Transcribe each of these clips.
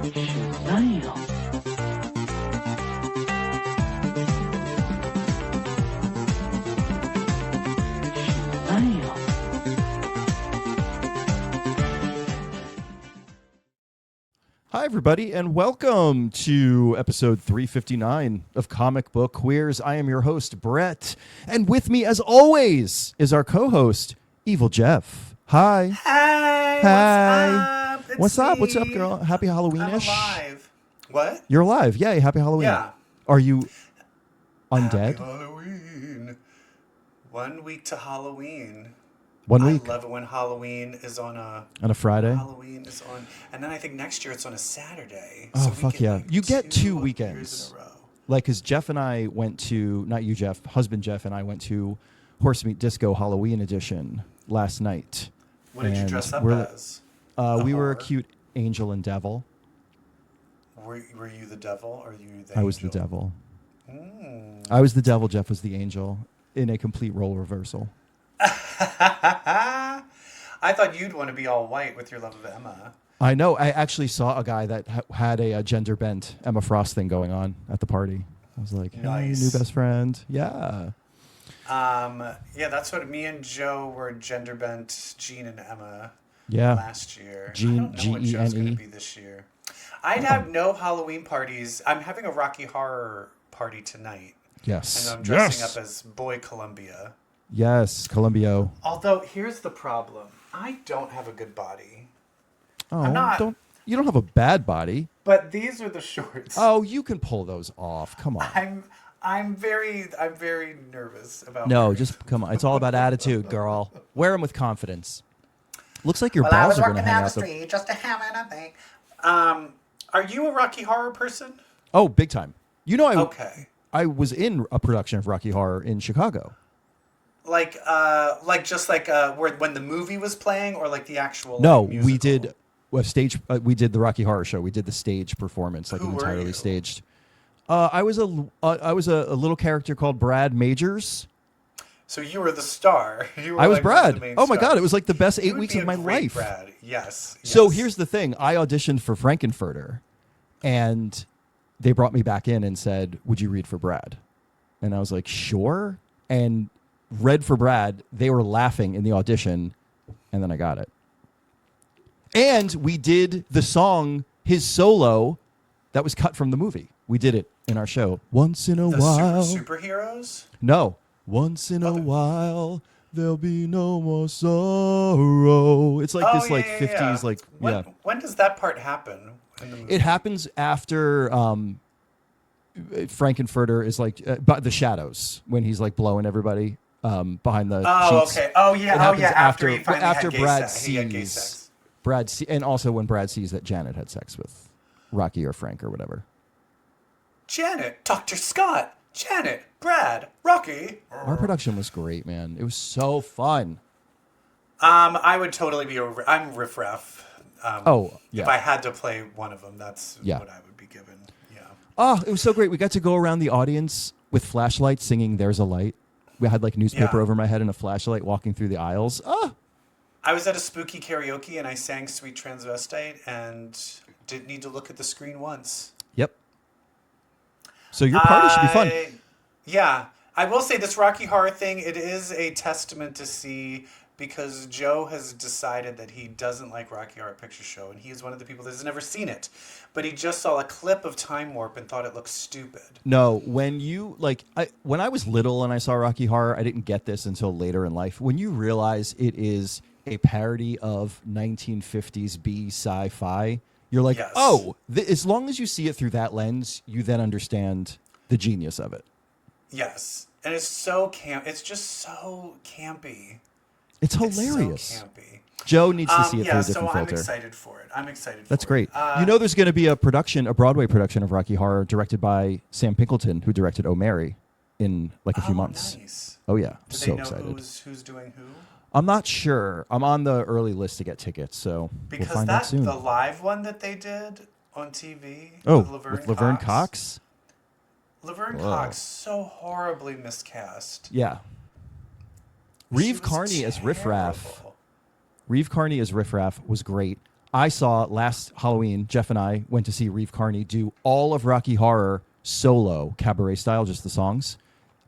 Hi, everybody, and welcome to episode 359 of Comic Book Queers. I am your host, Brett, and with me, as always, is our co-host, EvilJeff. Hi. Hey, Hi. what's up? What's up? Me. What's up, girl? Happy Halloween-ish. I'm alive. What? You're alive. Yay, happy Halloween. Yeah. Are you undead? Happy Halloween. 1 week to Halloween. 1 week? I love it when Halloween is on a Friday? Halloween is on, and then I think next year it's on a Saturday. Oh, so fuck yeah. You get 2 weekends. Years in a row. Like, because Jeff and I went to, not you, Jeff, husband Jeff and I went to Horse Meat Disco Halloween edition last night. What did you dress up as? We were a cute angel and devil. Were you the devil or you the angel? I was the devil. I was the devil, Jeff was the angel, in a complete role reversal. I thought you'd want to be all white with your love of Emma. I know. I actually saw a guy that had a gender bent Emma Frost thing going on at the party. I was like, nice. Hey, new best friend. Yeah. Yeah, that's what me and Joe were gender bent Jean and Emma last year. Jean, I don't know what Joe's going to be this year. I'd have no Halloween parties. I'm having a Rocky Horror party tonight. Yes. And I'm dressing up as Boy Columbia. Yes, Columbio. Although, here's the problem. I don't have a good body. Oh, you don't have a bad body. But these are the shorts. Oh, you can pull those off. Come on. I'm very nervous about just come on. It's all about attitude, girl. Wear them with confidence. Looks like your balls are going to hang out. I was working down the street just to have anything. Are you a Rocky Horror person? Oh, big time. You know, Okay. I was in a production of Rocky Horror in Chicago. Like when the movie was playing, or like the actual? No, musical? we did a stage. We did the Rocky Horror Show. We did the stage performance, like entirely staged. I was a little character called Brad Majors. So you were the star. I was Brad. Oh my god, it was like the best 8 weeks of my life. Brad. Yes. So here's the thing: I auditioned for Frankenfurter, and they brought me back in and said, "Would you read for Brad?" And I was like, "Sure." And read for Brad. They were laughing in the audition, and then I got it. And we did the song, his solo, that was cut from the movie. We did it in our show. Once in a while. Superheroes? No. Once in a while, there'll be no more sorrow. It's like 50s, like, When does that part happen in the movie? It happens after Frankenfurter is like, by the shadows, when he's like blowing everybody. Behind the sheets. Okay. Oh, yeah. After Brad sees, and also when Brad sees that Janet had sex with Rocky or Frank or whatever. Janet, Dr. Scott, Janet, Brad, Rocky. Our production was great, man. It was so fun. I would totally be I'm Riff Raff. If I had to play one of them, that's what I would be given. Yeah. Oh, it was so great. We got to go around the audience with flashlights singing "There's a Light." We had like newspaper over my head and a flashlight walking through the aisles. I was at a spooky karaoke and I sang Sweet Transvestite and didn't need to look at the screen once. Yep. So your party should be fun. Yeah. I will say this Rocky Horror thing, it is a testament to see, because Joe has decided that he doesn't like Rocky Horror Picture Show, and he is one of the people that has never seen it. But he just saw a clip of Time Warp and thought it looked stupid. No, when I was little and I saw Rocky Horror, I didn't get this until later in life. When you realize it is a parody of 1950s B sci-fi, you're like, as long as you see it through that lens, you then understand the genius of it. Yes. And it's so it's just so campy. It's hilarious. So campy. Joe needs to see it through a different filter. I'm excited for it. That's great. There's going to be a Broadway production of Rocky Horror directed by Sam Pinkleton, who directed O'Mary, in like a few months. Nice. Oh yeah, Do so they know excited. Who's doing who? I'm not sure. I'm on the early list to get tickets, so we'll find out soon. The live one that they did on TV with Laverne Cox? Laverne Cox, so horribly miscast. Yeah. Reeve Carney as Riff Raff. Reeve Carney as Riff Raff was great. I saw last Halloween, Jeff and I went to see Reeve Carney do all of Rocky Horror solo, cabaret style, just the songs.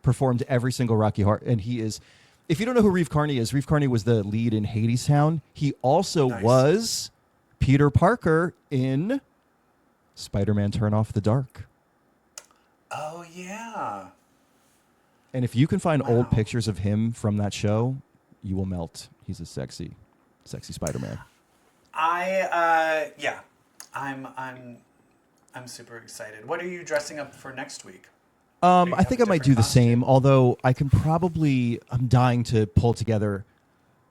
Performed every single Rocky Horror. And he is, if you don't know who Reeve Carney is, Reeve Carney was the lead in Hadestown. He also was Peter Parker in Spider-Man Turn Off the Dark. Oh, yeah. And if you can find old pictures of him from that show, you will melt. He's a sexy Spider-Man. I'm super excited. What are you dressing up for next week? I think I might do the same, although I'm dying to pull together.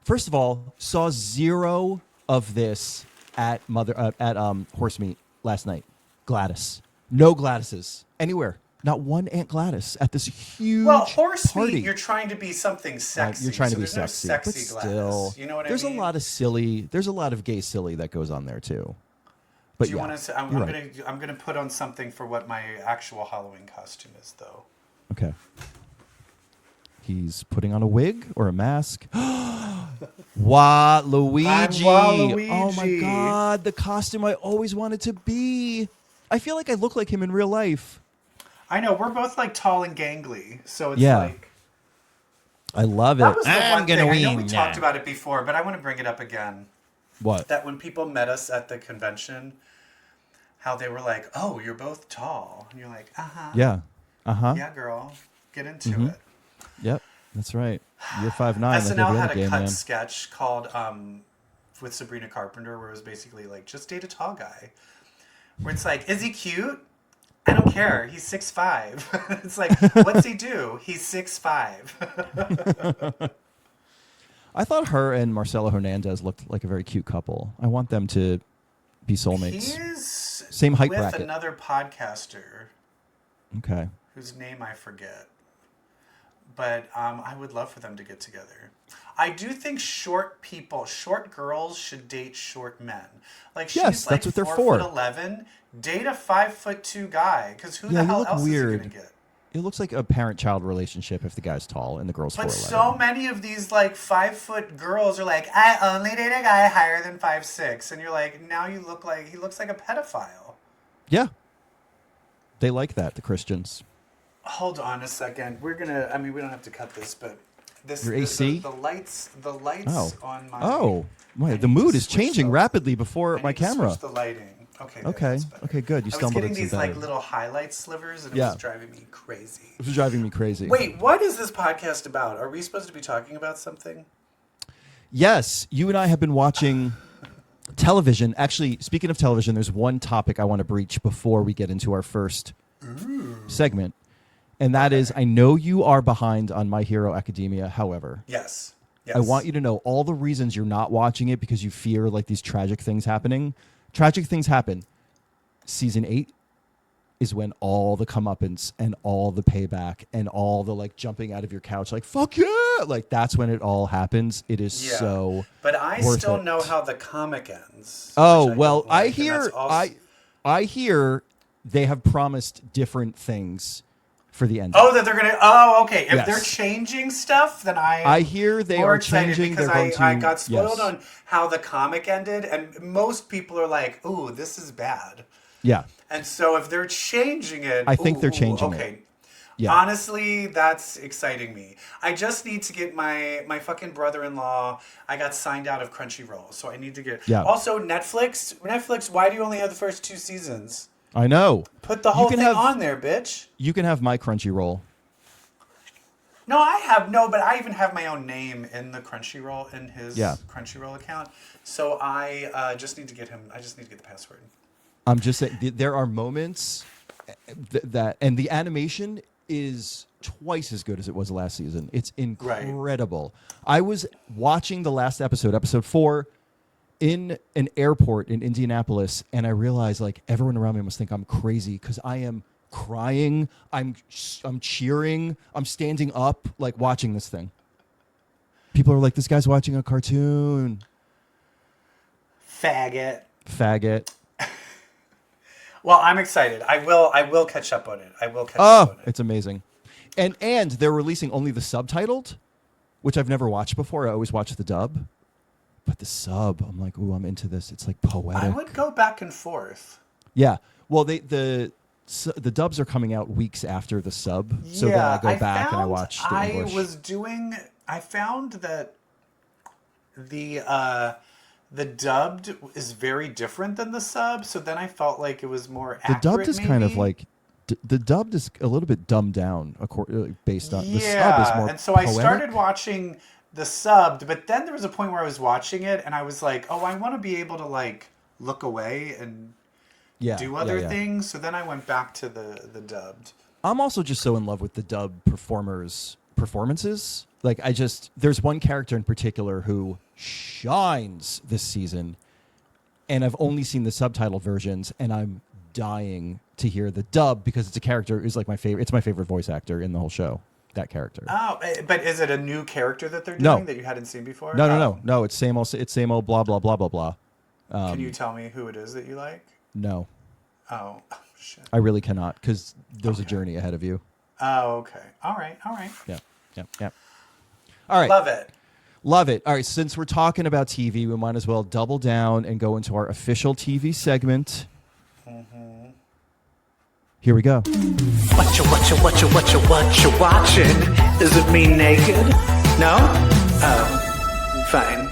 First of all, saw zero of this at Horse Meat last night. Gladys. No Gladyses anywhere. Not one Aunt Gladys at this huge Horse party. Meat, you're trying to be something sexy. You're trying to be there's sexy. No But sexy still, Gladys. You know what I mean? There's a lot of gay silly that goes on there too. But do you want to? I'm gonna put on something for what my actual Halloween costume is, though. Okay. He's putting on a wig or a mask. Waluigi. I'm Waluigi. Oh my God, the costume I always wanted to be. I feel like I look like him in real life. I know, we're both like tall and gangly, so it's like I love it. That was the one thing. I know we talked about it before, but I want to bring it up again. What? That when people met us at the convention, how they were like, "Oh, you're both tall," and you're like, "Uh huh." Yeah. Uh huh. Yeah, girl, get into it. Yep, that's right. You're 5'9". SNL like had a cut man. sketch called with Sabrina Carpenter, where it was basically like, just date a tall guy. Where it's like, is he cute? I don't care. He's 6'5". It's like, what's he do? He's 6'5". I thought her and Marcelo Hernandez looked like a very cute couple. I want them to be soulmates. He is same height with bracket. Another podcaster. Okay. Whose name I forget. But I would love for them to get together. I do think short girls should date short men. Like she's yes, like that's what they're for. 4'11". Date a 5'2" guy, because who the hell else weird. is he gonna get? It looks like a parent-child relationship if the guy's tall and the girl's 4'11". But so many of these like 5' girls are like, I only date a guy higher than 5'6", and you're like, now he looks like a pedophile. Yeah, they like that. The Christians. Hold on a second. We're gonna. I mean, we don't have to cut this, but this. Your AC. The lights on my. Oh, the mood is changing rapidly before my camera. Switch the lighting. Okay. Okay. Okay. Good. You stumbled into these better. like little highlight slivers, and it was driving me crazy. It was driving me crazy. Wait, what is this podcast about? Are we supposed to be talking about something? Yes, you and I have been watching television. Actually, speaking of television, there's one topic I want to breach before we get into our first segment. And that is, I know you are behind on My Hero Academia. However, yes. I want you to know all the reasons you're not watching it because you fear like these tragic things happening. Tragic things happen. Season 8 is when all the comeuppance and all the payback and all the like jumping out of your couch, like fuck yeah, like that's when it all happens. It is so. But I still know how the comic ends. Oh well, I hear they have promised different things for the end. Oh, that they're gonna. Oh, okay. If they're changing stuff, then I hear they are changing. Because they're going I got spoiled on how the comic ended, and most people are like, "Ooh, this is bad." Yeah. And so if they're changing it, I think they're changing it. Okay. Yeah. Honestly, that's exciting me. I just need to get my fucking brother-in-law. I got signed out of Crunchyroll, so I need to get. Yeah. Also, Netflix. Why do you only have the first 2 seasons? I know. Put the whole thing on there, bitch. You can have my Crunchyroll. No, but I even have my own name in the Crunchyroll, in his Crunchyroll account. So I just need to get him. I just need to get the password. I'm just saying, there are moments that, and the animation is twice as good as it was last season. It's incredible. Right. I was watching the last episode 4, in an airport in Indianapolis, and I realized like everyone around me must think I'm crazy because I am crying, I'm cheering, I'm standing up like watching this thing. People are like, this guy's watching a cartoon. Faggot. Well, I'm excited. I will catch up on it. I will catch up on it. It's amazing. And they're releasing only the subtitled, which I've never watched before. I always watch the dub. But the sub, I'm like, ooh, I'm into this. It's like poetic. I would go back and forth. Yeah. Well, the dubs are coming out weeks after the sub, so then I go back and I watch the English. I found that the dubbed is very different than the sub, so then I felt like it was more accurate. The dubbed is kind of like the dubbed is a little bit dumbed down based on the sub is more. And so poetic. I started watching the subbed, but then there was a point where I was watching it and I was like, oh, I want to be able to like look away and do other things. So then I went back to the dubbed. I'm also just so in love with the dub performances. Like there's one character in particular who shines this season, and I've only seen the subtitled versions, and I'm dying to hear the dub because it's a character who's like my favorite. It's my favorite voice actor in the whole show. That character. Oh, but is it a new character that they're doing that you hadn't seen before? No. It's same old blah blah blah blah blah. Can you tell me who it is that you like? No. Oh, shit. I really cannot because there's a journey ahead of you. Oh, okay. All right. Yeah. All right. Love it. All right. Since we're talking about TV, we might as well double down and go into our official TV segment. Mm-hmm. Here we go. What you watching? Is it me naked? No? Oh, fine.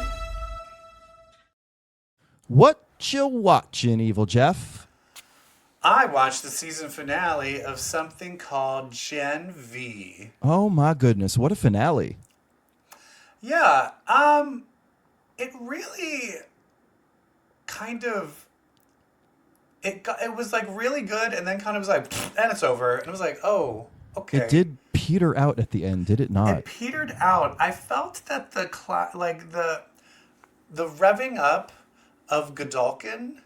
What you watching, EvilJeff? I watched the season finale of something called Gen V. Oh my goodness, what a finale. Yeah, it really kind of it was like really good and then kind of was like and it's over and it was like, oh, okay. It did peter out at the end, did it not? It petered out. I felt that the revving up of Godolkin,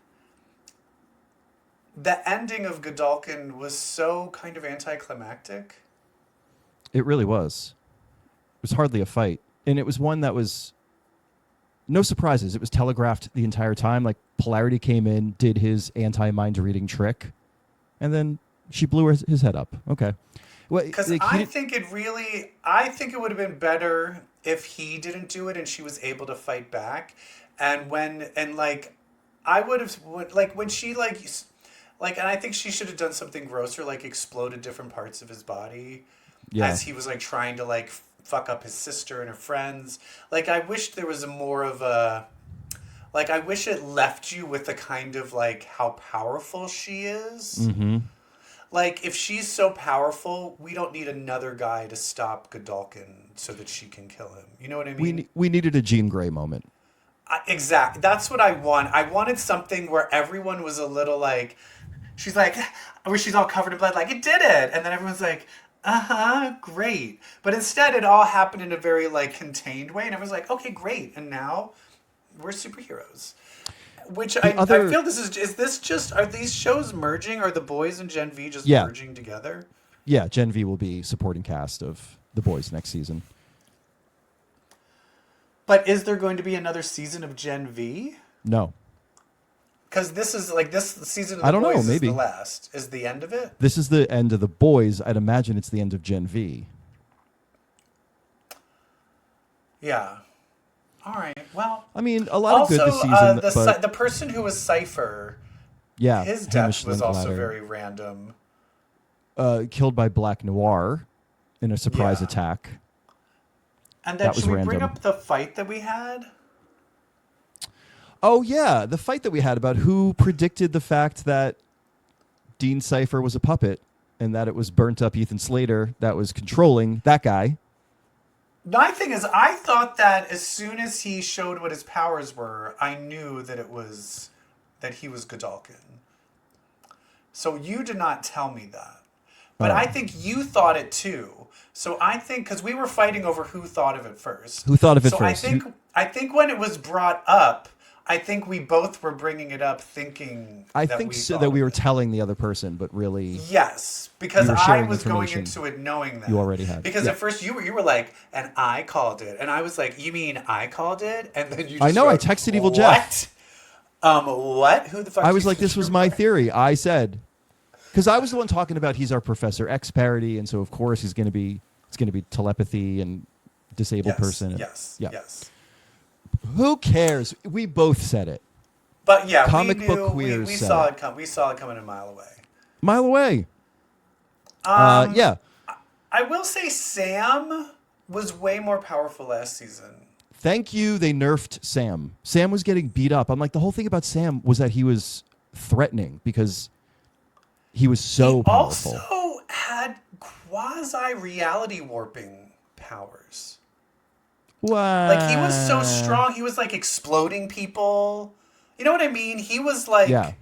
the ending of Godolkin was so kind of anticlimactic. It really was. It was hardly a fight. And it was one that was no surprises. It was telegraphed the entire time. Like Polarity came in, did his anti-mind reading trick, and then she blew his head up. Okay. Because I think it would have been better if he didn't do it and she was able to fight back. And when she and I think she should have done something grosser, like exploded different parts of his body as he was like trying to like fuck up his sister and her friends. Like I wish there was more of a, like I wish it left you with a kind of like how powerful she is. Mm-hmm. Like if she's so powerful, we don't need another guy to stop Godolkin so that she can kill him. You know what I mean? We needed a Jean Grey moment. Exactly. That's what I want. I wanted something where everyone was a little like, she's like, where she's all covered in blood, like, it did it. And then everyone's like, great. But instead, it all happened in a very, like, contained way. And everyone's like, okay, great. And now we're superheroes. Which I feel are these shows merging? Are The Boys and Gen V just merging together? Yeah, Gen V will be supporting cast of The Boys next season. But is there going to be another season of Gen V? No. Because this season of The Boys is the last. Is the end of it? This is the end of The Boys. I'd imagine it's the end of Gen V. Yeah. All right. Well, I mean, a lot of good this season. The person who was Cypher, his death was also very random. Killed by Black Noir in a surprise attack. And then should we bring up the fight that we had? Oh, yeah. The fight that we had about who predicted the fact that Dean Cypher was a puppet and that it was burnt up Ethan Slater that was controlling that guy. My thing is, I thought that as soon as he showed what his powers were, I knew that he was Godolkin. So you did not tell me that. But I think you thought it too. So I think, because we were fighting over who thought of it first. Who thought of it first? So I think when it was brought up, I think we both were bringing it up thinking that we were telling the other person, but really... Yes, because I was going into it knowing that. You already had. Because at first you were like, and I called it. And I was like, you mean I called it? And then you just I know, I texted EvilJeff. What? Who the fuck? I was like, this was my theory. I said... Because I was the one talking about he's our Professor X parody, and so of course it's going to be telepathy and disabled person. Yes. Who cares? We both said it. But yeah, Comic we book knew, queers we said saw it. it come. We saw it coming a mile away. Mile away. Yeah. I will say Sam was way more powerful last season. Thank you. They nerfed Sam. Sam was getting beat up. I'm like, the whole thing about Sam was that he was threatening because he was so powerful. Also had quasi-reality warping powers. What? Like, he was so strong. He was, like, exploding people. You know what I mean? He was, like... Yeah.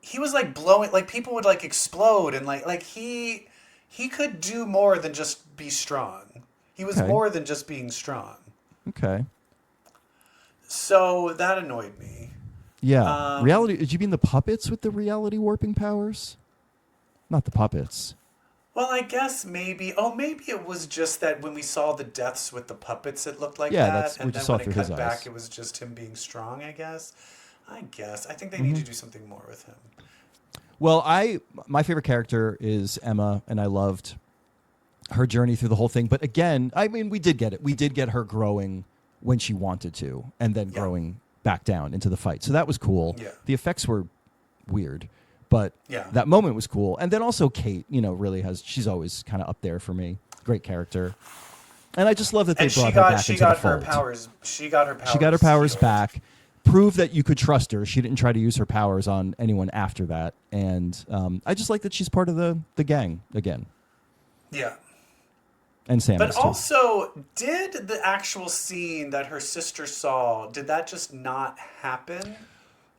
He was, like, blowing... Like, people would, like, explode. And, like he could do more than just be strong. He was more than just being strong. Okay. So, that annoyed me. Yeah. Reality... Did you mean the puppets with the reality warping powers? Not the puppets. Well, I guess maybe... Oh, maybe it was just that when we saw the deaths with the puppets, it looked like that. We And just then saw when through it cut his back, eyes. it was just him being strong, I guess. I think they need to do something more with him. Well, my favorite character is Emma, and I loved her journey through the whole thing. But again, I mean, we did get it. We did get her growing when she wanted to, and then growing back down into the fight. So that was cool. Yeah. The effects were weird, but Yeah. that moment was cool. And then also Kate, really she's always kind of up there for me. Great character. And I just love that they And brought her back into the fold. She got her powers. She got her powers healed. back. Proved that you could trust her. She didn't try to use her powers on anyone after that. And I just like that she's part of the gang again. Yeah. And Sam But is too. also, did the actual scene that her sister saw, did that just not happen?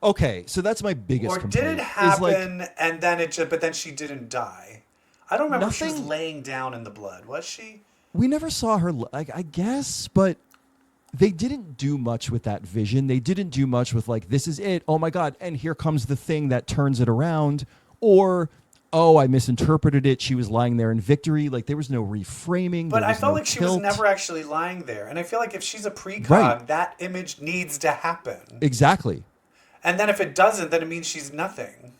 Okay, so that's my biggest Or complaint. did it is, like, happen and then but then she didn't die? I don't remember if she was Nothing- laying down in the blood, was she? we never saw her, I guess, but they didn't do much with that vision. They didn't do much with, like, this is it. Oh, my God. And here comes the thing that turns it around. Or, oh, I misinterpreted it. She was lying there in victory. Like, there was no reframing. But there I was felt no like she was tilt. never actually lying there. And I feel like if she's a precog, Right. that image needs to happen. Exactly. And then if it doesn't, then it means she's nothing.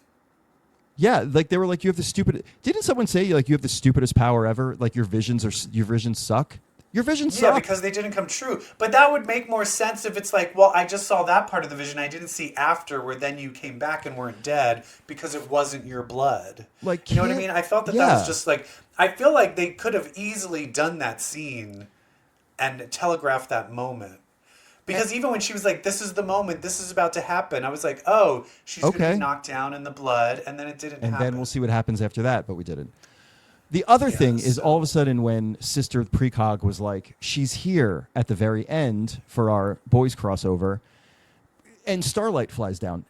Yeah, like they were like, you have the stupid. Didn't someone say like you have the stupidest power ever? Like your visions suck. Your visions Yeah, suck. because they didn't come true. But that would make more sense if it's like, well, I just saw that part of the vision I didn't see after, where then you came back and weren't dead because it wasn't your blood. Like, you know what I can't- mean? I felt that yeah. was just like, I feel like they could have easily done that scene and telegraphed that moment. Because even when she was like, this is the moment, this is about to happen, I was like, oh, she's going to Okay. be knocked down in the blood, and then it didn't And happen. then we'll see what happens after that, but we didn't. The other thing is all of a sudden when Sister Precog was like, she's here at the very end for our boys crossover, and Starlight flies down.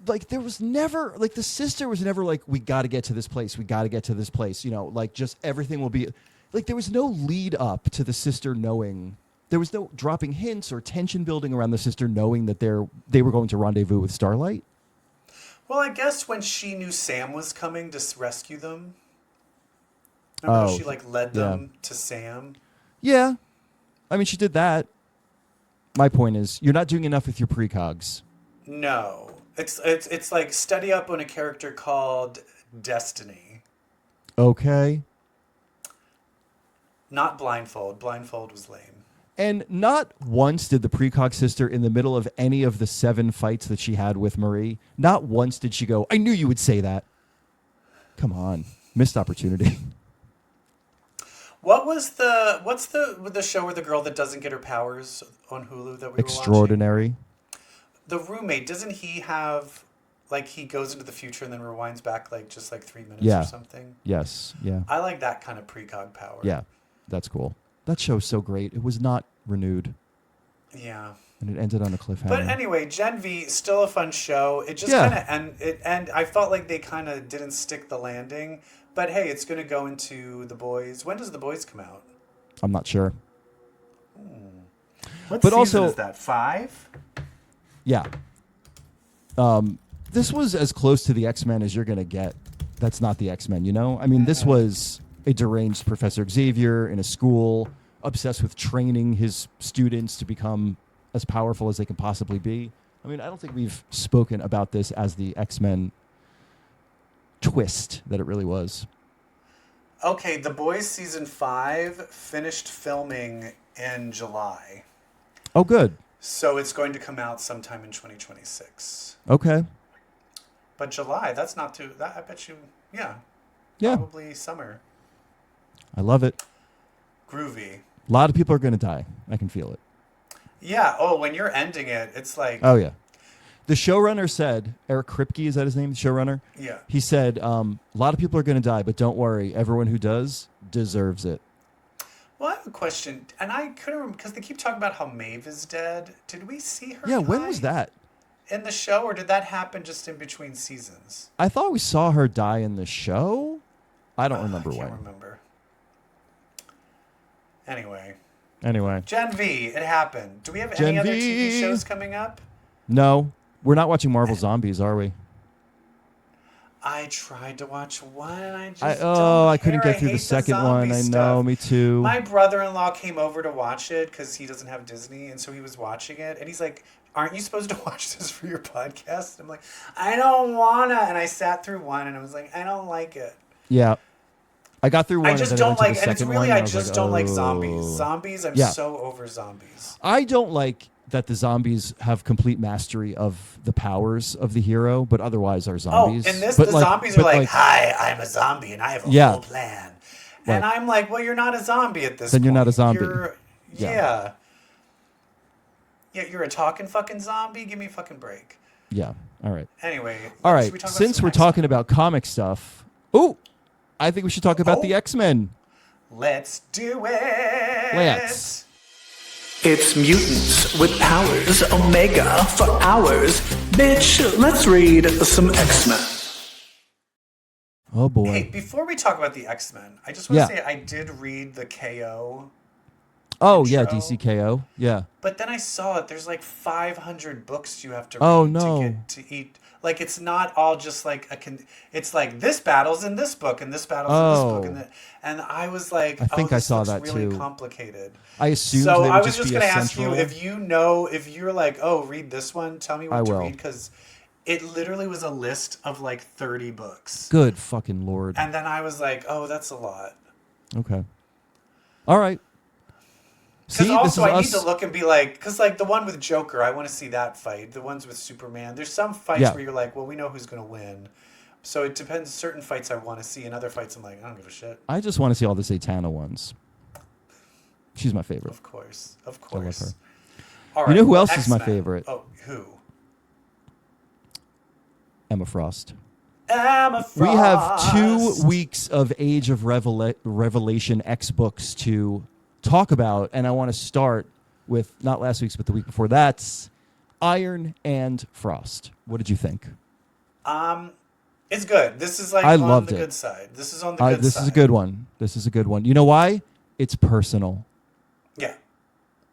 Like there was never, like the sister was never like, we got to get to this place. We got to get to this place. Like just everything will be, like there was no lead up to the sister knowing. There was no dropping hints or tension building around the sister knowing that they were going to rendezvous with Starlight. Well, I guess when she knew Sam was coming to rescue them, remember how she like led them to Sam? Yeah. I mean, she did that. My point is, you're not doing enough with your precogs. No. It's like study up on a character called Destiny. Okay. Not Blindfold. Blindfold was lame. And not once did the precog sister, in the middle of any of the 7 fights that she had with Marie, not once did she go, I knew you would say that. Come on. Missed opportunity. What's the show where the girl that doesn't get her powers on Hulu that we were watching? Extraordinary. The roommate, doesn't he have, like, he goes into the future and then rewinds back, like, just like 3 minutes Yeah. or something? Yes. Yeah. I like that kind of precog power. Yeah. That's cool. That show's so great. It was not renewed. Yeah. And it ended on a cliffhanger. But anyway, Gen V, still a fun show. It just Yeah. kind of, and I felt like they kind of didn't stick the landing. But hey, it's going to go into The Boys. When does The Boys come out? I'm not sure. What But season also- is that? 5? Yeah. This was as close to the X-Men as you're going to get. That's not the X-Men, I mean, this was a deranged Professor Xavier in a school, obsessed with training his students to become as powerful as they can possibly be. I mean, I don't think we've spoken about this as the X-Men twist that it really was. Okay, The Boys season 5 finished filming in July. Oh, good. So it's going to come out sometime in 2026. Okay. But July, that's not too... I bet you... Yeah. Yeah. Probably summer. I love it. Groovy. A lot of people are going to die. I can feel it. Yeah. Oh, when you're ending it, it's like... Oh, yeah. The showrunner said, Eric Kripke, is that his name, the showrunner? Yeah. He said, a lot of people are going to die, but don't worry. Everyone who does deserves it. Well, I have a question, and I couldn't remember, because they keep talking about how Maeve is dead. Did we see her Yeah, die when was that? in the show, or did that happen just in between seasons? I thought we saw her die in the show. I don't remember I can't when. remember. Anyway. Anyway. Gen V, it happened. Do we have Gen any other V. TV shows coming up? No, we're not watching Marvel Zombies, are we? I tried to watch one, and I just I couldn't care. get through I the hate second zombie one. I know, stuff. me too. My brother-in-law came over to watch it because he doesn't have Disney, and so he was watching it, and he's like, aren't you supposed to watch this for your podcast? I'm like, I don't wanna, and I sat through one, and I was like, I don't like it. Yeah. I got through one. I just and then don't I went like, to the and it's second really, one, I and was just like, don't like oh. zombies. Zombies, I'm Yeah. so over zombies. I don't like that the zombies have complete mastery of the powers of the hero, but otherwise are zombies. Oh, in this, but the zombies are like, hi, I'm a zombie, and I have a full plan. Right. And I'm like, well, you're not a zombie at this Then point. you're not a zombie. Yeah, you're a talking fucking zombie? Give me a fucking break. Yeah. All right. Anyway. All right. should we talk about Since some we're X-Men? talking about comic stuff, I think we should talk about the X-Men. Let's do it. Let's. It's mutants with powers, Omega for hours. Bitch, let's read some X-Men. Oh, boy. Hey, before we talk about the X-Men, I just want to say I did read the KO. Oh, yeah, intro. DCKO. Yeah. But then I saw it. There's like 500 books you have to Oh, read no. to get to eat. Like, it's not all just like it's like this battle's in this book and this battle's in this book. And I was like, I think I this saw looks that really too. complicated. I assumed So they would I was just be going to a ask you central- if you're like, oh, read this one, tell me I what to will. read, because it literally was a list of like 30 books. Good fucking Lord. And then I was like, oh, that's a lot. Okay. All right. Because See, also this is I us. need to look and be like, because like the one with Joker, I want to see that fight. The ones with Superman, there's some fights Yeah. where you're like, well, we know who's going to win. So it depends. Certain fights I want to see, and other fights I'm like, I don't give a shit. I just want to see all the Zatanna ones. She's my favorite. Of course. I love All You right, know who well, else is my X-Men. favorite? Oh, who? Emma Frost. Emma Frost. We have 2 weeks of Age of Revelation X books to talk about, and I want to start with not last week's, but the week before that's Iron and Frost. What did you think? It's good. This is like I on loved the it. good side. This is on the good This side. is a good one. This is a good one. You know why? It's personal. Yeah.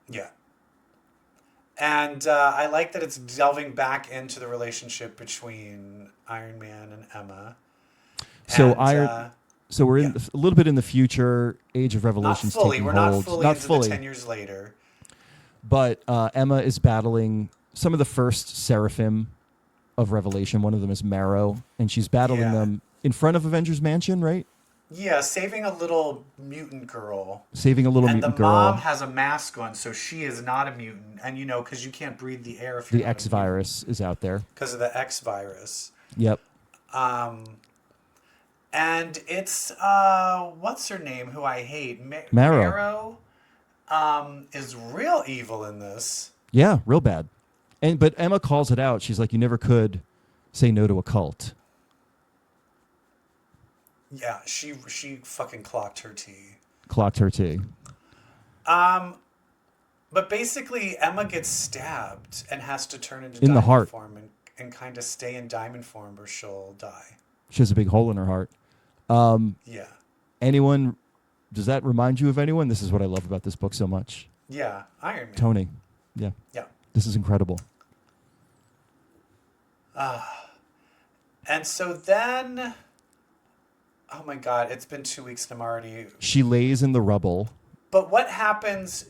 Yeah. And I like that it's delving back into the relationship between Iron Man and Emma. So And, So we're in a little bit in the future. Age of not Revelation's fully. taking We're hold. not fully into the 10 years later. But Emma is battling some of the first Seraphim of Revelation. One of them is Marrow, and she's battling them in front of Avengers Mansion, right? Yeah, saving a little mutant girl. Saving a little And mutant the girl. mom has a mask on, so she is not a mutant. And you know, because you can't breathe the air if you're The X virus is out there. because of the X virus. Yep. And it's what's her name? Who I hate, Marrow. is real evil in this. Yeah, real bad. But Emma calls it out. She's like, "You never could say no to a cult." Yeah, she fucking clocked her tea. Clocked her tea. But basically, Emma gets stabbed and has to turn into In the diamond heart. form and kind of stay in diamond form, or she'll die. She has a big hole in her heart. Yeah, Anyone? Does that remind you of anyone? This is what I love about this book so much. yeah, Iron Man. Tony. Yeah. Yeah. This is incredible. And so then, oh my God, it's been 2 weeks and I'm already. She lays in the rubble. But what happens?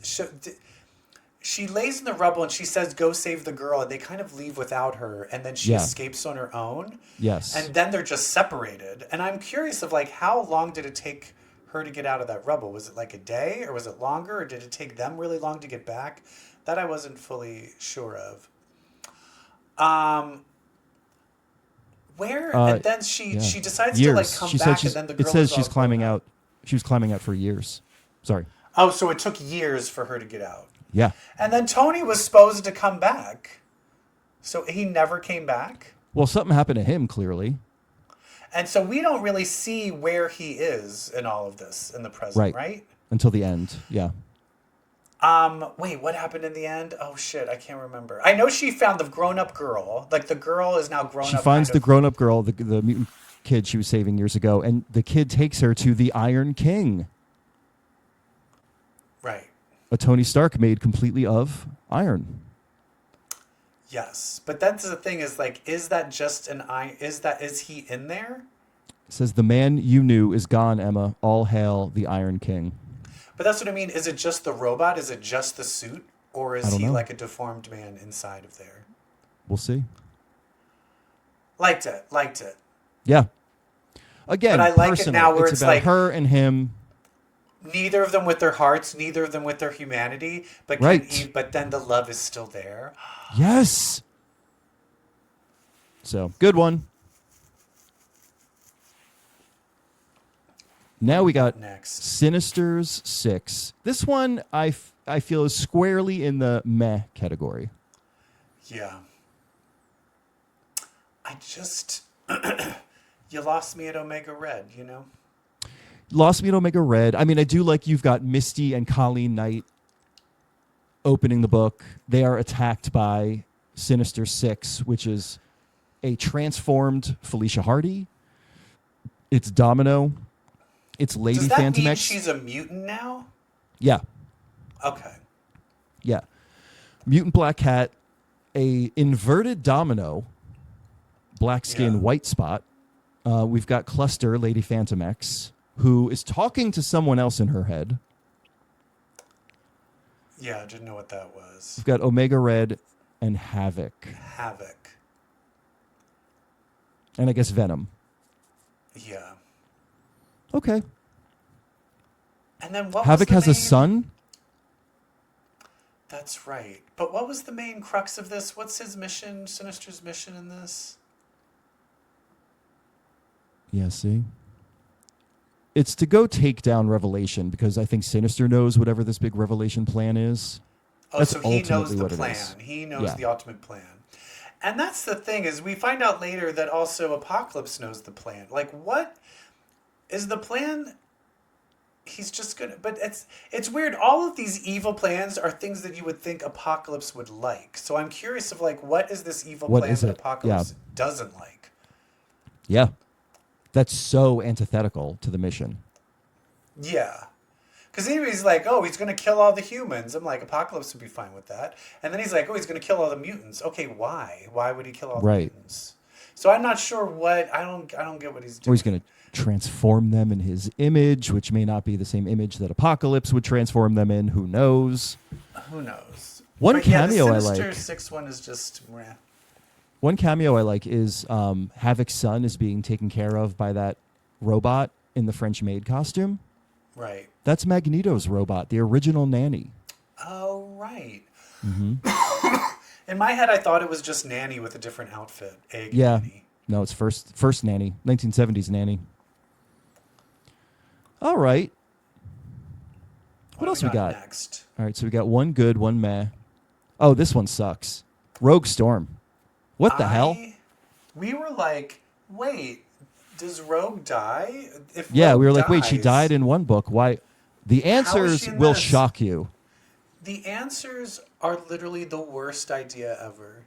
She lays in the rubble and she says, "Go save the girl," and they kind of leave without her, and then she escapes on her own. Yes. And then they're just separated. And I'm curious of like, how long did it take her to get out of that rubble? Was it like a day, or was it longer, or did it take them really long to get back? That I wasn't fully sure of. Where and then she decides to like come she back, said and then the girl it says is she's all climbing grown up. out. She was climbing out for years. Sorry. Oh, so it took years for her to get out. Yeah. And then Tony was supposed to come back. So he never came back. Well, something happened to him, clearly. And so we don't really see where he is in all of this in the present, right? Until the end, yeah. Wait, what happened in the end? Oh shit, I can't remember. I know she found the grown-up girl. Like the girl is now grown up. She finds the grown-up girl, the mutant kid she was saving years ago, and the kid takes her to the Iron King. Right. A Tony Stark made completely of iron. Yes, but that's the thing is like, is that just an eye? Is he in there? It says the man you knew is gone, Emma. All hail the Iron King. But that's what I mean. Is it just the robot? Is it just the suit, or is he like a deformed man inside of there? We'll see. Liked it. Yeah. Again, but I like personal. it now where it's about like her and him. Neither of them with their hearts, neither of them with their humanity, but but then the love is still there. Yes. So, good one. Now we got next Sinister's 6. This one I feel is squarely in the meh category. Yeah. I just you lost me at Omega Red, you know? Lost me at Omega Red. I mean, I do like you've got Misty and Colleen Knight opening the book. They are attacked by Sinister 6, which is a transformed Felicia Hardy. It's Domino. It's Lady Does that Phantom mean X. she's a mutant now? Yeah. Okay. Yeah. Mutant Black Cat, a inverted Domino, black skin, white spot. We've got Cluster, Lady Phantom X, who is talking to someone else in her head. Yeah, I didn't know what that was. We've got Omega Red and Havoc. And I guess Venom. Yeah. Okay. And then what Havoc was has a son? That's right. But what was the main crux of this? What's his mission, Sinister's mission in this? Yeah, see? It's to go take down Revelation because I think Sinister knows whatever this big Revelation plan is. Oh, that's so he knows the what plan. It is. He knows the ultimate plan. And that's the thing is we find out later that also Apocalypse knows the plan. Like what is the plan? He's just gonna but it's weird. All of these evil plans are things that you would think Apocalypse would like. So I'm curious of like what is this evil plan that Apocalypse doesn't like? Yeah. That's so antithetical to the mission. Yeah. Because he's like, oh, he's going to kill all the humans. I'm like, Apocalypse would be fine with that. And then he's like, oh, he's going to kill all the mutants. Okay, why? Why would he kill all the mutants? So I'm not sure what, I don't get what he's doing. Or he's going to transform them in his image, which may not be the same image that Apocalypse would transform them in. Who knows? Who knows? One cameo the I Sinister like. 6 one is just, meh. One cameo I like is Havoc's son is being taken care of by that robot in the French maid costume. Right. That's Magneto's robot, the original nanny. Oh, right. Mm-hmm. In my head, I thought it was just Nanny with a different outfit. Nanny. No, it's first Nanny, 1970s Nanny. All right. What else we got? Next? All right, so we got one good, one meh. Oh, this one sucks. Rogue Storm. What the hell? We were like, wait, does Rogue die? We were like, wait, she died in one book. Why? The answers will shock you. The answers are literally the worst idea ever.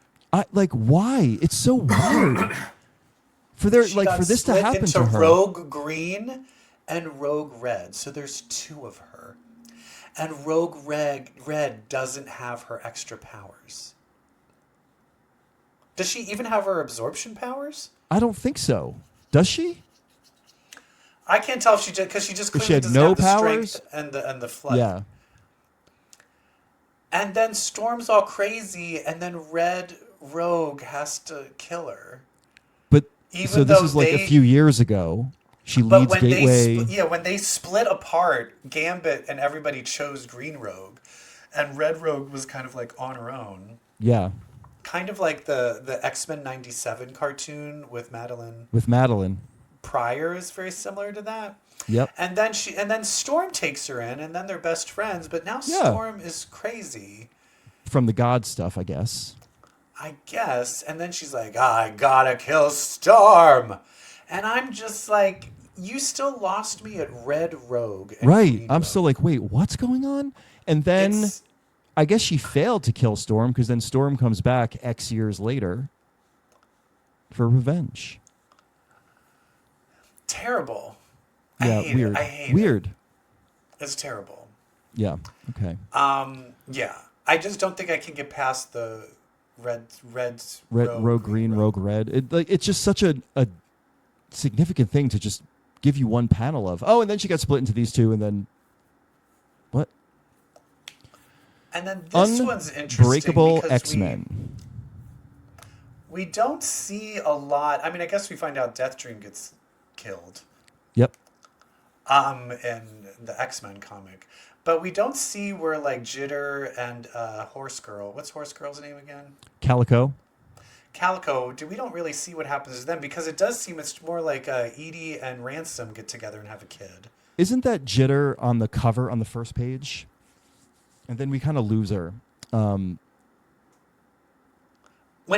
Why? It's so weird. For this to happen to her. Rogue Green and Rogue Red. So there's two of her. And Rogue Red doesn't have her extra powers. Does she even have her absorption powers? I don't think so. Does she? I can't tell if she did because she just clearly doesn't no have the powers? strength and the flight. Yeah. And then Storm's all crazy, and then Red Rogue has to kill her. But even so this is like a few years ago. She leads Gateway. When they split apart, Gambit and everybody chose Green Rogue. And Red Rogue was kind of like on her own. Yeah. Kind of like the X-Men 97 cartoon with Madeline. With Madeline. Pryor is very similar to that. Yep. And then Storm takes her in, and then they're best friends. But now Yeah. Storm is crazy. From the God stuff, I guess. I guess. And then she's like, I gotta kill Storm. And I'm just like, you still lost me at Red Rogue. And Right. Green I'm Rogue. still like, wait, what's going on? And then It's- I guess she failed to kill Storm because then Storm comes back X years later for revenge. terrible. Yeah, I hate weird. It. I hate weird. it. It's terrible. Yeah. Okay. Yeah. I just don't think I can get past the red, Rogue green, rogue red. It's just such a significant thing to just give you one panel of. Oh, and then she got split into these two, and then what? And then this one's interesting. Unbreakable because X-Men. We don't see a lot. I mean, I guess we find out Deathstream gets killed. Yep. In the X-Men comic. But we don't see where like Jitter and Horse Girl. What's Horse Girl's name again? Calico. Calico. We don't really see what happens to them because it does seem it's more like Edie and Ransom get together and have a kid. Isn't that Jitter on the cover on the first page? And then we kind of lose her. When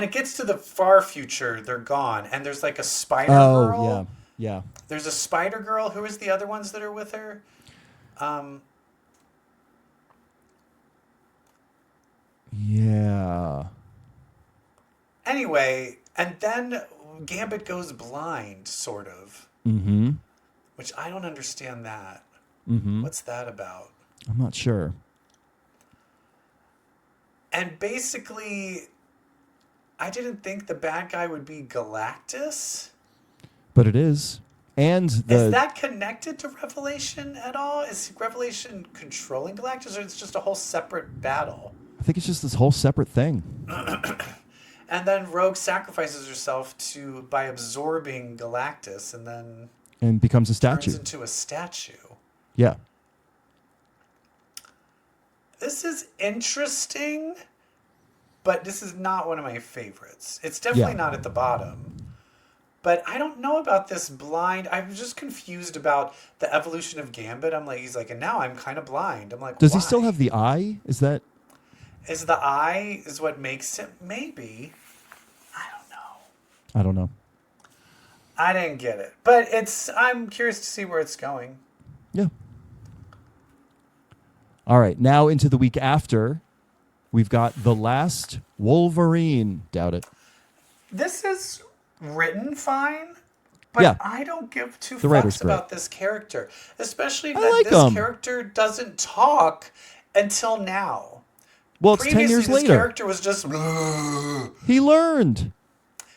it gets to the far future, they're gone, and there's like a Spider Girl. Oh, yeah. There's a Spider Girl. Who is the other ones that are with her? Yeah. Anyway, and then Gambit goes blind, sort of. Mm-hmm. Which I don't understand that. Mm-hmm. What's that about? I'm not sure. And basically, I didn't think the bad guy would be Galactus. But it is. And Is the that connected to Revelation at all? Is Revelation controlling Galactus, or it's just a whole separate battle? I think it's just this whole separate thing. And then Rogue sacrifices herself by absorbing Galactus, and then And becomes a statue. turns into a statue. Yeah. This is interesting, but this is not one of my favorites. It's definitely not at the bottom. But I don't know about this blind. I'm just confused about the evolution of Gambit. I'm like, he's like, and now I'm kind of blind. I'm like, Does why? he still have the eye? Is that... Is the eye is what makes it? Maybe. I don't know. I didn't get it. But I'm curious to see where it's going. Yeah. All right. Now into the week after, we've got The Last Wolverine. Doubt it. This is written fine, but Yeah. I don't give two The writer's fucks great. about this character. Especially I that like this him. character doesn't talk until now. Well, it's 10 Previously, years this later. character was just... He learned.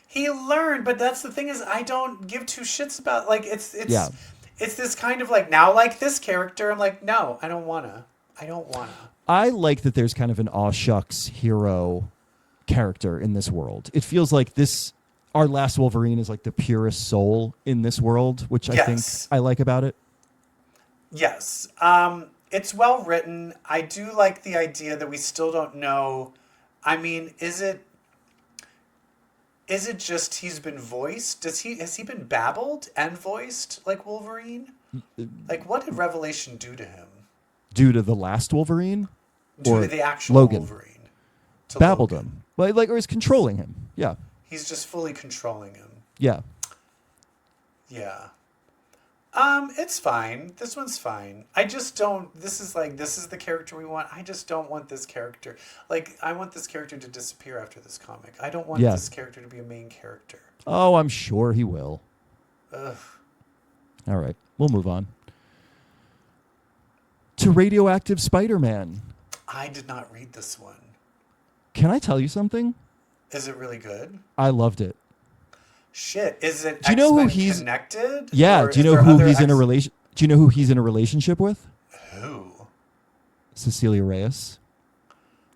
He learned, but that's the thing is I don't give two shits about... Like, it's this kind of like, now like this character, I'm like, no, I don't want to. I like that there's kind of an aw shucks hero character in this world. It feels like our Last Wolverine is like the purest soul in this world, which I think I like about it. Yes. It's well written. I do like the idea that we still don't know. I mean, is it just he's been voiced? Has he been babbled and voiced like Wolverine? Like, what did Revelation do to him? Due to the Last Wolverine? Due Or to the actual Logan? Wolverine. To Babbled Logan. him. Or is controlling him. Yeah. He's just fully controlling him. Yeah. Yeah. It's fine. This one's fine. I just don't... This is the character we want. I just don't want this character. Like, I want this character to disappear after this comic. I don't want this character to be a main character. Oh, I'm sure he will. Ugh. All right. We'll move on. To Radioactive Spider-Man. I did not read this one. Can I tell you something? Is it really good? I loved it. Shit. Is it Do you know who X-Men he's connected? Yeah, Or do you is know there who other he's in a X- relation Do you know who he's in a relationship with? Who? Cecilia Reyes.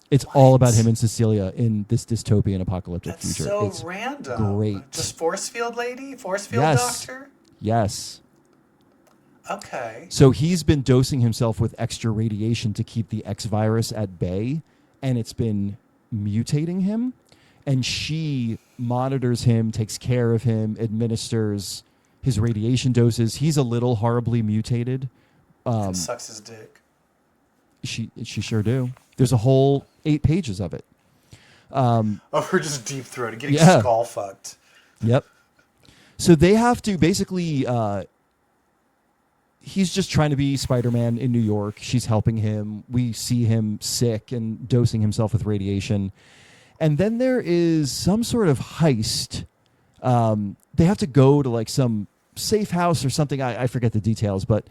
It's all about him and Cecilia in this dystopian apocalyptic That's future. so It's random. great. Just Force Field lady? Force Field Yes. doctor? Yes. Okay. So he's been dosing himself with extra radiation to keep the X virus at bay, and it's been mutating him. And she monitors him, takes care of him, administers his radiation doses. He's a little horribly mutated. And sucks his dick. She sure do. There's a whole 8 pages of it. Her just deep throated, getting Yeah. skull fucked. Yep. So they have to basically. He's just trying to be Spider-Man in New York. She's helping him. We see him sick and dosing himself with radiation. And then there is some sort of heist. They have to go to like some safe house or something. I forget the details, but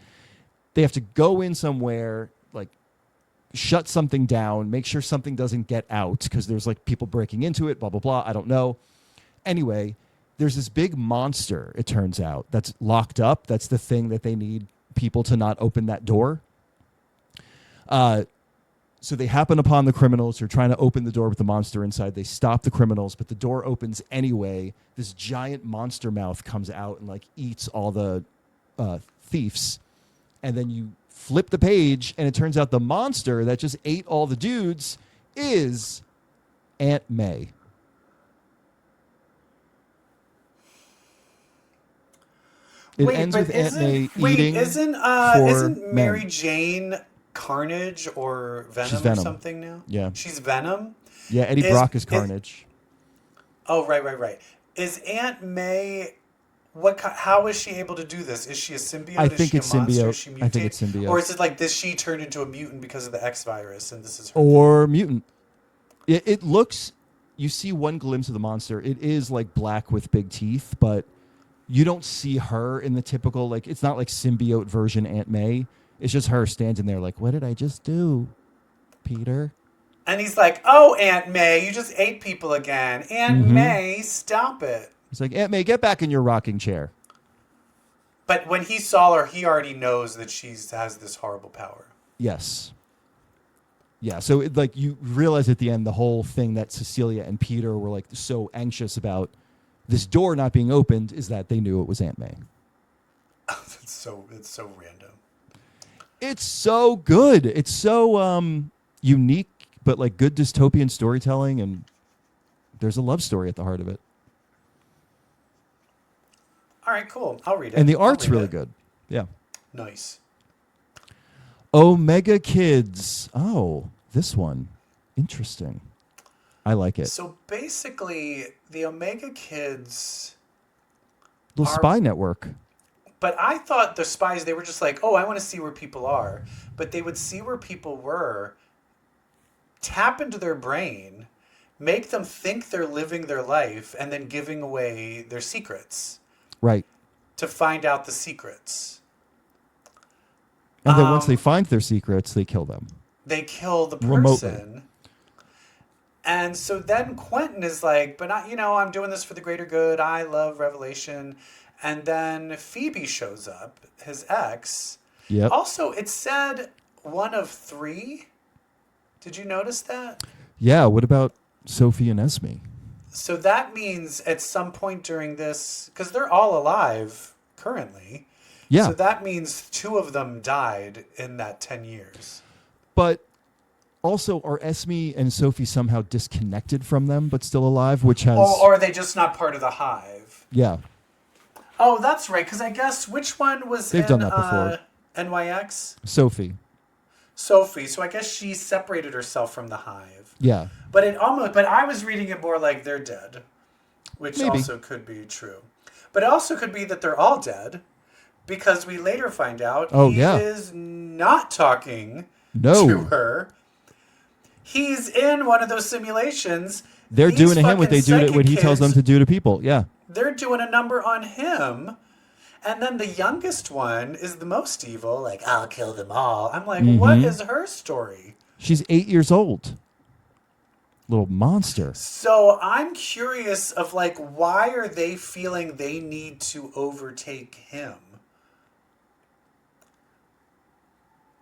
they have to go in somewhere, like shut something down, make sure something doesn't get out because there's like people breaking into it, blah, blah, blah. I don't know. Anyway, there's this big monster, it turns out, that's locked up. That's the thing that they need people to not open that door. So they happen upon the criminals who are trying to open the door with the monster inside. They stop the criminals, but the door opens anyway. This giant monster mouth comes out and like eats all the thieves. And then you flip the page, and it turns out the monster that just ate all the dudes is Aunt May. It ends with Aunt May eating isn't Mary men. Jane Carnage or Venom, Venom or something now? Yeah. She's Venom? Yeah, Eddie Brock is Carnage. Oh, right. Is Aunt May... How is she able to do this? Is she a symbiote? I think it's symbiote. Is she I think it's symbiote. Or is it like this? She turned into a mutant because of the X virus, and this is her. Or mutant. It looks. You see one glimpse of the monster. It is like black with big teeth, but you don't see her in the typical like. It's not like symbiote version Aunt May. It's just her standing there like, what did I just do, Peter? And he's like, "Oh, Aunt May, you just ate people again. Aunt May, stop it." It's like, Aunt May, get back in your rocking chair. But when he saw her, he already knows that she has this horrible power. Yes. Yeah, so like you realize at the end the whole thing that Cecilia and Peter were like so anxious about this door not being opened is that they knew it was Aunt May. It's so random. It's so good. It's so unique, but like good dystopian storytelling, and there's a love story at the heart of it. All right, cool. I'll read it. And the art's really good. Yeah. Nice. Omega Kids. Oh, this one. Interesting. I like it. So basically, the Omega Kids... Little spy network. But I thought the spies, they were just like, oh, I want to see where people are. But they would see where people were, tap into their brain, make them think they're living their life, and then giving away their secrets. Right. To find out the secrets. And then once they find their secrets, they kill them. They kill the person. Remotely. And so then Quentin is like, but I'm doing this for the greater good. I love Revelation. And then Phoebe shows up, his ex. Yep. Also, it said 1 of 3. Did you notice that? Yeah, what about Sophie and Esme? So that means at some point during this, because they're all alive currently. Yeah. So that means 2 of them died in that 10 years. But also, are Esme and Sophie somehow disconnected from them but still alive, which has... Or are they just not part of the hive? Yeah. Oh, that's right, because I guess which one was They've done that before. NYX? Sophie. Sophie. So I guess she separated herself from the hive. Yeah. But I was reading it more like they're dead, which Maybe. also could be true. But it also could be that they're all dead, because we later find out he is not talking to her. He's in one of those simulations. They're doing to him what he tells them to do to people. Yeah. They're doing a number on him. And then the youngest one is the most evil. Like, I'll kill them all. I'm like, what is her story? She's 8 years old. Little monster. So I'm curious of like, why are they feeling they need to overtake him?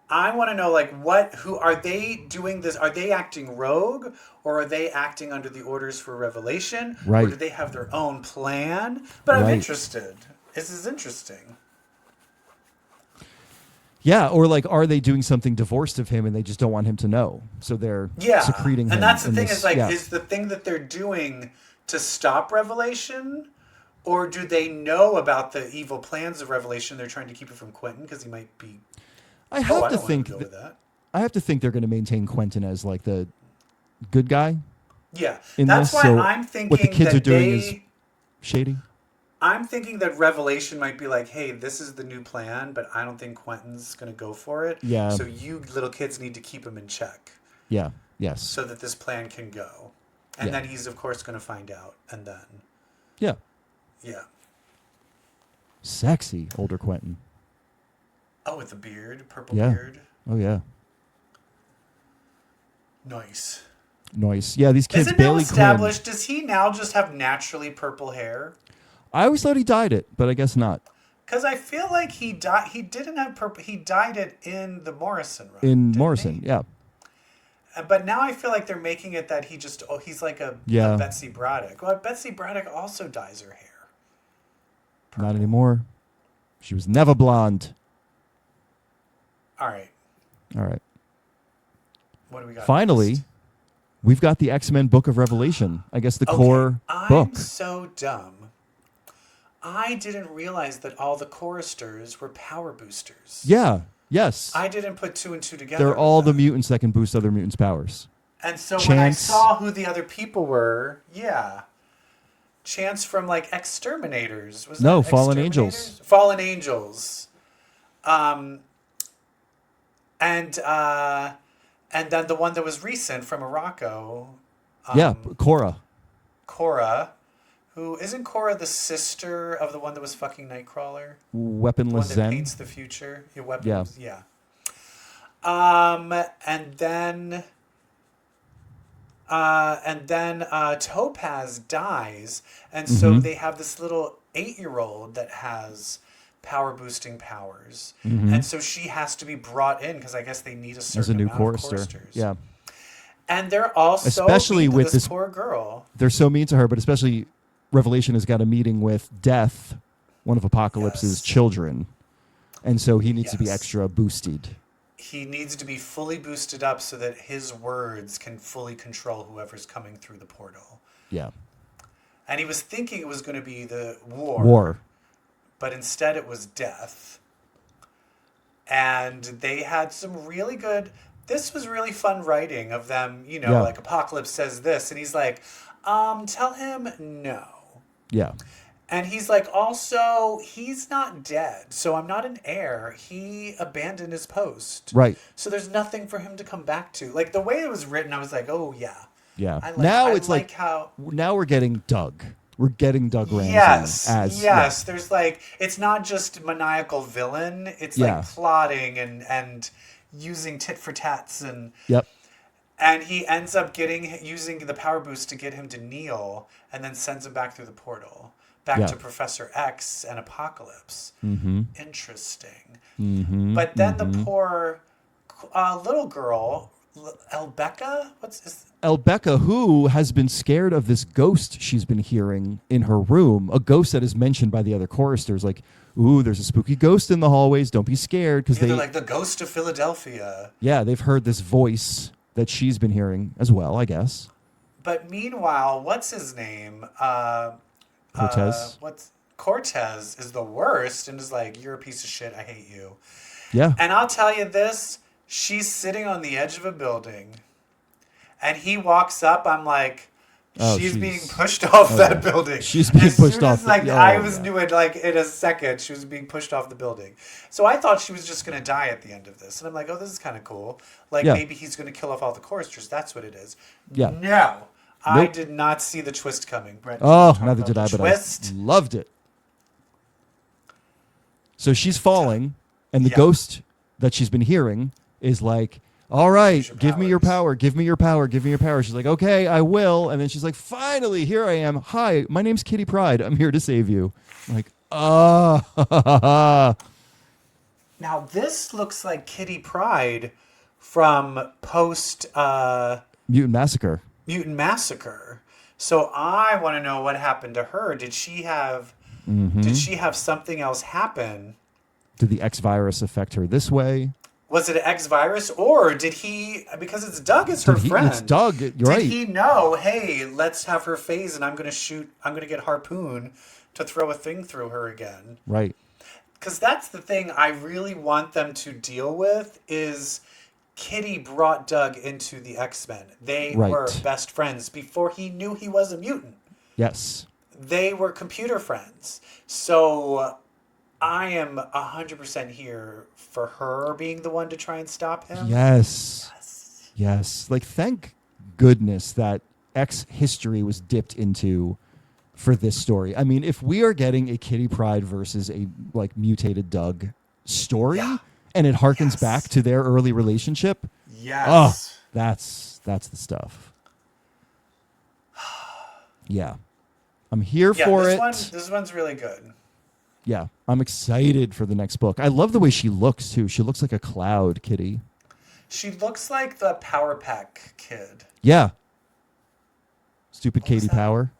I want to know, like, who are they doing this? Are they acting rogue, or are they acting under the orders for Revelation? Right. Or do they have their own plan? But I'm interested. This is interesting. Yeah, or like, are they doing something divorced of him and they just don't want him to know? So they're secreting him. And that's the in thing this- is like, yeah. is the thing that they're doing to stop Revelation, or do they know about the evil plans of Revelation? They're trying to keep it from Quentin because he might be. I have I to don't think want to go with that. I have to think they're going to maintain Quentin as like the good guy. Yeah, in that's this, why so I'm thinking what the kids that are doing is shady. I'm thinking that Revelation might be like, hey, this is the new plan, but I don't think Quentin's going to go for it. Yeah. So you little kids need to keep him in check. Yeah. Yes. So that this plan can go. And Yeah. then he's, of course, going to find out. And then, Yeah. yeah. Sexy older Quentin. Oh, with the beard, purple Yeah. beard. Oh yeah. Nice. Nice. Yeah, these kids Is it now Bailey established? Does he now just have naturally purple hair? I always thought he dyed it, but I guess not. Because I feel like he died. He didn't have purple. He dyed it in the Morrison run. In didn't Morrison, he? yeah. But now I feel like they're making it that he's like a Betsy Braddock. Well, Betsy Braddock also dyes her hair. Not anymore. She was never blonde. All right. All right. What do we got? Finally, next? we've got the X-Men Book of Revelation. I guess the Okay, core book. I'm so dumb. I didn't realize that all the choristers were power boosters. Yeah. Yes. I didn't put two and two together. They're all with the that. mutants that can boost other mutants' powers. And so when I Chance. saw who the other people were, yeah. Chance from like Exterminators. Was No, that Fallen Exterminators? Angels. Fallen Angels. And then the one that was recent from Morocco. Yeah, Cora. Cora. Who isn't Cora the sister of the one that was fucking Nightcrawler? The Weaponless one that Zen. paints the future. Your weapon. Yeah. Yeah. And then Topaz dies, and so they have this little 8-year-old that has power boosting powers, and so she has to be brought in because I guess they need a certain As a new amount chorister. of choristers. Yeah. And they're all so Especially mean to with this this- poor girl. They're so mean to her, but especially Revelation has got a meeting with Death, one of Apocalypse's Yes. children. And so he needs to be Yes. extra boosted. He needs to be fully boosted up so that his words can fully control whoever's coming through the portal. Yeah. And he was thinking it was going to be the war. War. But instead it was death. And they had some really good... This was really fun writing of them, Yeah. like Apocalypse says this, and he's like, tell him no. Yeah. And he's like, also, he's not dead, so I'm not an heir. He abandoned his post. Right. So there's nothing for him to come back to. Like, the way it was written, I was like, oh, yeah. Yeah. I now it's like how... now we're getting Doug. We're getting Doug Ramsey Yes, as yes. There's like, it's not just maniacal villain. It's Yeah. like plotting and using tit for tats Yep. and he ends up using the power boost to get him to kneel and then sends him back through the portal back Yeah. to Professor X and Apocalypse. Mm-hmm. Interesting. Mm-hmm. But then the poor little girl, Elbecca, Elbecca, who has been scared of this ghost she's been hearing in her room, a ghost that is mentioned by the other choristers, like, ooh, there's a spooky ghost in the hallways. Don't be scared, because they're like the ghost of Philadelphia. Yeah, they've heard this voice that she's been hearing as well, I guess. But meanwhile, what's his name? Cortez. Cortez is the worst and is like, you're a piece of shit. I hate you. Yeah. And I'll tell you this, she's sitting on the edge of a building and he walks up. I'm like, she's being pushed off that building. She's being pushed soon off. as, like, oh, I was yeah. knew it like in a second. She was being pushed off the building. So I thought she was just going to die at the end of this. And I'm like, oh, this is kind of cool. Like maybe he's going to kill off all the choristers. That's what it is. Yeah. No. I Nope. did not see the twist coming, Brent. Oh, neither did I, but twist. I loved it. So she's falling, and the Yeah. ghost that she's been hearing is like, all right, your give me your powers. power, give me your power, give me your power. She's like, okay, I will. And then she's like, finally, here I am. Hi, my name's Kitty Pryde. I'm here to save you. I'm like, Now this looks like Kitty Pryde from post Mutant Massacre. Mutant Massacre. So I want to know what happened to her. Did she have Mm-hmm. Did she have something else happen Did the X virus affect her this way? Was it an X virus, or did he? Because it's Doug is her friend. It's Doug. You're right. Did he know? Hey, let's have her phase, and I'm going to shoot. I'm going to get Harpoon to throw a thing through her again. Right. Because that's the thing I really want them to deal with is Kitty brought Doug into the X-Men. They were best friends before he knew he was a mutant. Yes. They were computer friends. So I am 100% here for her being the one to try and stop him. Yes. Like, thank goodness that X history was dipped into for this story. I mean, if we are getting a Kitty Pryde versus a like mutated Doug story, and it harkens back to their early relationship, that's the stuff. Yeah, I'm here for it. This one's really good. Yeah, I'm excited for the next book. I love the way she looks too. She looks like a cloud, Kitty. She looks like the Power Pack kid. Yeah. Stupid Katie Power.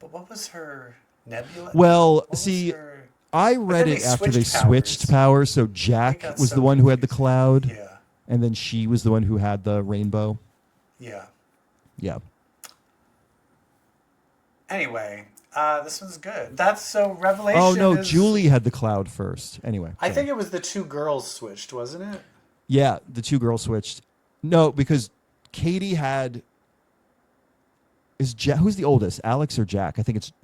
But what was her Nebula? Well, see, I read it after they switched powers. So Jack was the one who had the cloud. Yeah. And then she was the one who had the rainbow. Yeah. Yeah. Anyway, this one's good. That's so Revelation. Oh, no, Julie had the cloud first. Anyway. I think it was the two girls switched, wasn't it? Yeah, the two girls switched. No, because Katie had... who's the oldest, Alex or Jack? I think it's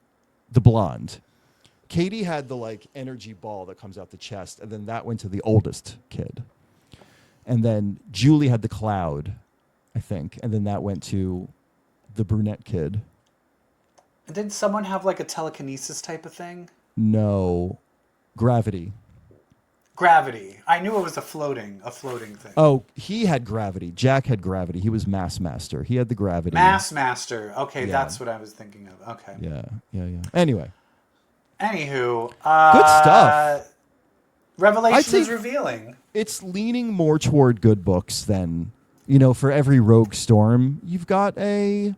the blonde. Katie had the like energy ball that comes out the chest, and then that went to the oldest kid. And then Julie had the cloud, I think, and then that went to the brunette kid. And didn't someone have like a telekinesis type of thing? No, gravity. Gravity. I knew it was a floating thing. Oh, he had gravity. Jack had gravity. He was Mass Master. He had the gravity. Mass Master. Okay, that's what I was thinking of. Okay. Yeah. Anyway. Anywho. Good stuff. Revelation is revealing. It's leaning more toward good books than, for every Rogue Storm, you've got a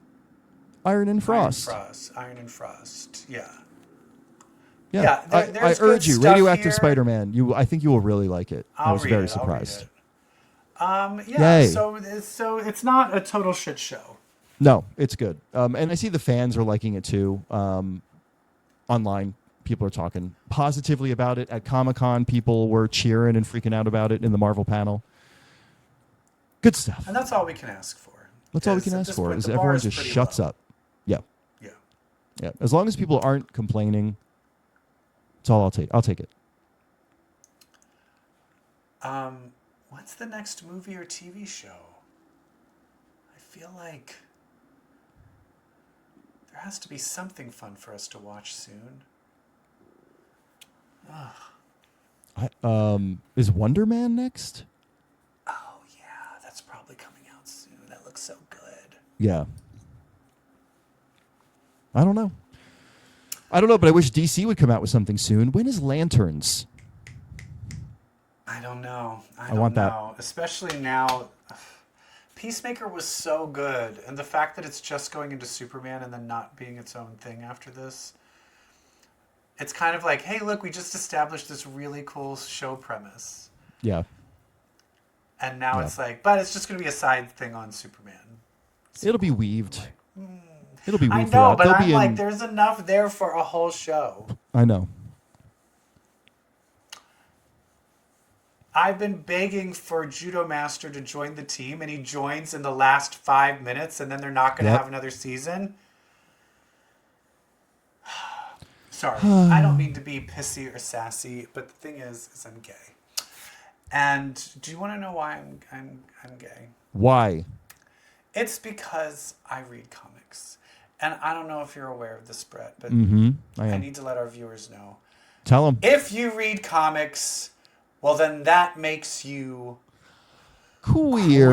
Iron and Frost. Iron and Frost. Yeah. Yeah, I urge you, Radioactive Spider-Man. I think you will really like it. I was very surprised. Yay. So it's not a total shit show. No, it's good. And I see the fans are liking it too. Online, people are talking positively about it. At Comic-Con, people were cheering and freaking out about it in the Marvel panel. Good stuff. And that's all we can ask for. That's all we can ask for is everyone just shuts up. Yeah. As long as people aren't complaining. That's all I'll take. I'll take it. What's the next movie or TV show? I feel like there has to be something fun for us to watch soon. Is Wonder Man next? Oh, yeah. That's probably coming out soon. That looks so good. Yeah. I don't know, but I wish DC would come out with something soon. When is Lanterns? I don't know. I want know. that. Especially now. Peacemaker was so good. And the fact that it's just going into Superman and then not being its own thing after this. It's kind of like, hey, look, we just established this really cool show premise. Yeah. And now it's like, but it's just going to be a side thing on Superman. It'll be weaved. It'll be weaved. I know, but I'm like, there's enough there for a whole show. I know. I've been begging for Judo Master to join the team, and he joins in the last 5 minutes, and then they're not going to have another season. Sorry, I don't mean to be pissy or sassy, but the thing is I'm gay. And do you want to know why I'm gay? Why? It's because I read comics. And I don't know if you're aware of this, Brett, but I need to let our viewers know. Tell them. If you read comics, well, then that makes you queer.